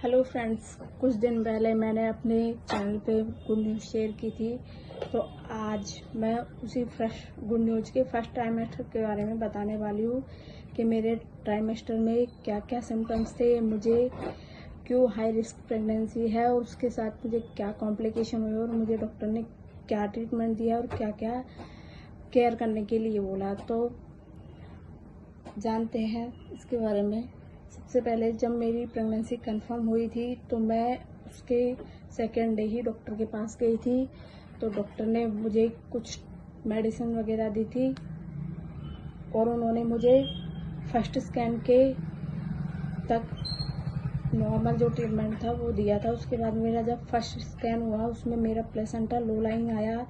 Hello friends, कुछ दिन पहले मैंने अपने चैनल पे गुड न्यूज़ शेयर की थी। तो आज मैं उसी फ्रेश गुड न्यूज़ के फर्स्ट ट्राइमेस्टर के बारे में बताने वाली हूँ कि मेरे ट्राइमेस्टर में क्या क्या सिम्टम्स थे, मुझे क्यों हाई रिस्क प्रेगनेंसी है और उसके साथ मुझे क्या कॉम्प्लिकेशन हुए और मुझे डॉक्टर ने क्या ट्रीटमेंट दिया और क्या क्या केयर करने के लिए बोला। तो जानते हैं इसके बारे में। सबसे पहले जब मेरी प्रेगनेंसी कंफर्म हुई थी तो मैं उसके सेकेंड डे ही डॉक्टर के पास गई थी। तो डॉक्टर ने मुझे कुछ मेडिसिन वगैरह दी थी और उन्होंने मुझे फर्स्ट स्कैन के तक नॉर्मल जो ट्रीटमेंट था वो दिया था। उसके बाद मेरा जब फर्स्ट स्कैन हुआ उसमें मेरा प्लेसेंटा लो लाइन आया।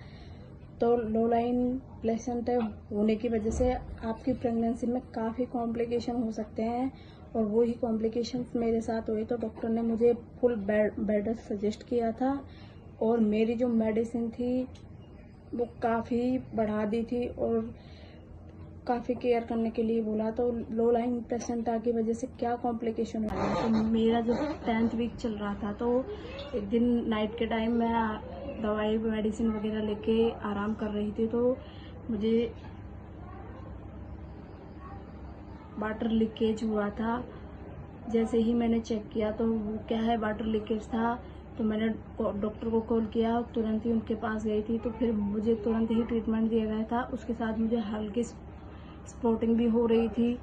तो लो लाइन प्लेसेंटा होने की वजह से आपकी प्रेगनेंसी में काफ़ी कॉम्प्लिकेशन हो सकते हैं और वो ही कॉम्प्लिकेशंस मेरे साथ हुए। तो डॉक्टर ने मुझे फुल बेड रेस्ट सजेस्ट किया था और मेरी जो मेडिसिन थी वो काफ़ी बढ़ा दी थी और काफ़ी केयर करने के लिए बोला। तो लो लाइन प्लेसेंटा की वजह से क्या कॉम्प्लिकेशन हुआ, तो मेरा जब 10th वीक चल रहा था तो एक दिन नाइट के टाइम मैं दवाई मेडिसिन वगैरह लेके आराम कर रही थी। तो मुझे वाटर लीकेज हुआ था। जैसे ही मैंने चेक किया तो वो क्या है, वाटर लीकेज था। तो मैंने डॉक्टर को कॉल किया, तुरंत ही उनके पास गई थी। तो फिर मुझे तुरंत ही ट्रीटमेंट दिया गया था। उसके साथ मुझे हल्की स्पॉटिंग भी हो रही थी।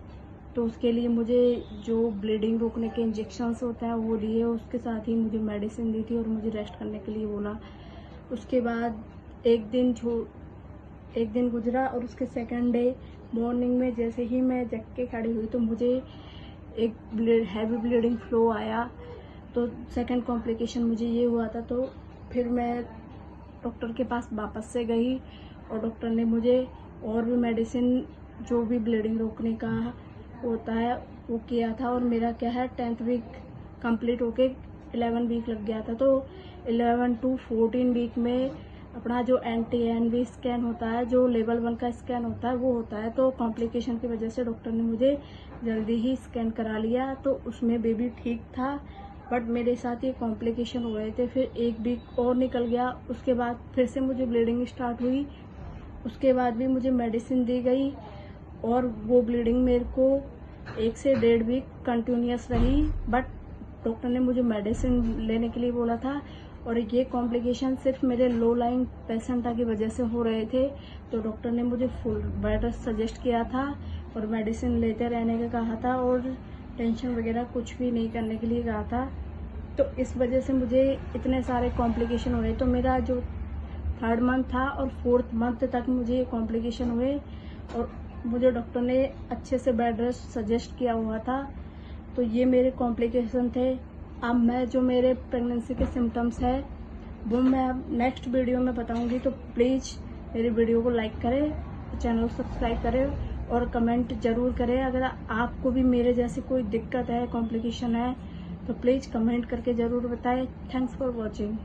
तो उसके लिए मुझे जो ब्लीडिंग रोकने के इंजेक्शंस होते हैं वो दिए, उसके साथ ही मुझे मेडिसिन दी थी और मुझे रेस्ट करने के लिए बोला। उसके बाद एक दिन गुजरा और उसके सेकंड डे मॉर्निंग में जैसे ही मैं जग के खड़ी हुई तो मुझे एक हैवी ब्लीडिंग फ्लो आया। तो सेकंड कॉम्प्लिकेशन मुझे ये हुआ था। तो फिर मैं डॉक्टर के पास वापस से गई और डॉक्टर ने मुझे और भी मेडिसिन जो भी ब्लीडिंग रोकने का होता है वो किया था। और मेरा क्या है 10th वीक कंप्लीट होके 11 वीक लग गया था। तो 11 to 14 वीक में अपना जो NT-NV स्कैन होता है, जो लेवल 1 का स्कैन होता है वो होता है। तो कॉम्प्लिकेशन की वजह से डॉक्टर ने मुझे जल्दी ही स्कैन करा लिया। तो उसमें बेबी ठीक था, बट मेरे साथ ये कॉम्प्लिकेशन हो रहे थे। फिर एक वीक और निकल गया, उसके बाद फिर से मुझे ब्लीडिंग स्टार्ट हुई। उसके बाद भी मुझे मेडिसिन दी गई और वो ब्लीडिंग मेरे को 1 से 1.5 वीक कंटिन्यूस रही। बट डॉक्टर ने मुझे मेडिसिन लेने के लिए बोला था और ये कॉम्प्लिकेशन सिर्फ मेरे लो लाइन प्लेसेंटा की वजह से हो रहे थे। तो डॉक्टर ने मुझे फुल बेड रेस्ट सजेस्ट किया था और मेडिसिन लेते रहने का कहा था और टेंशन वगैरह कुछ भी नहीं करने के लिए कहा था। तो इस वजह से मुझे इतने सारे कॉम्प्लिकेशन हुए। तो मेरा जो 3rd मंथ था और 4th मंथ तक मुझे ये कॉम्प्लिकेशन हुए और मुझे डॉक्टर ने अच्छे से बेड रेस्ट सजेस्ट किया हुआ था। तो ये मेरे कॉम्प्लिकेशन थे। अब मैं जो मेरे प्रेगनेंसी के सिम्टम्स है वो मैं अब नेक्स्ट वीडियो में बताऊंगी। तो प्लीज़ मेरी वीडियो को लाइक करें, चैनल सब्सक्राइब करें और कमेंट ज़रूर करें। अगर आपको भी मेरे जैसी कोई दिक्कत है, कॉम्प्लिकेशन है तो प्लीज़ कमेंट करके ज़रूर बताएं। Thanks for watching.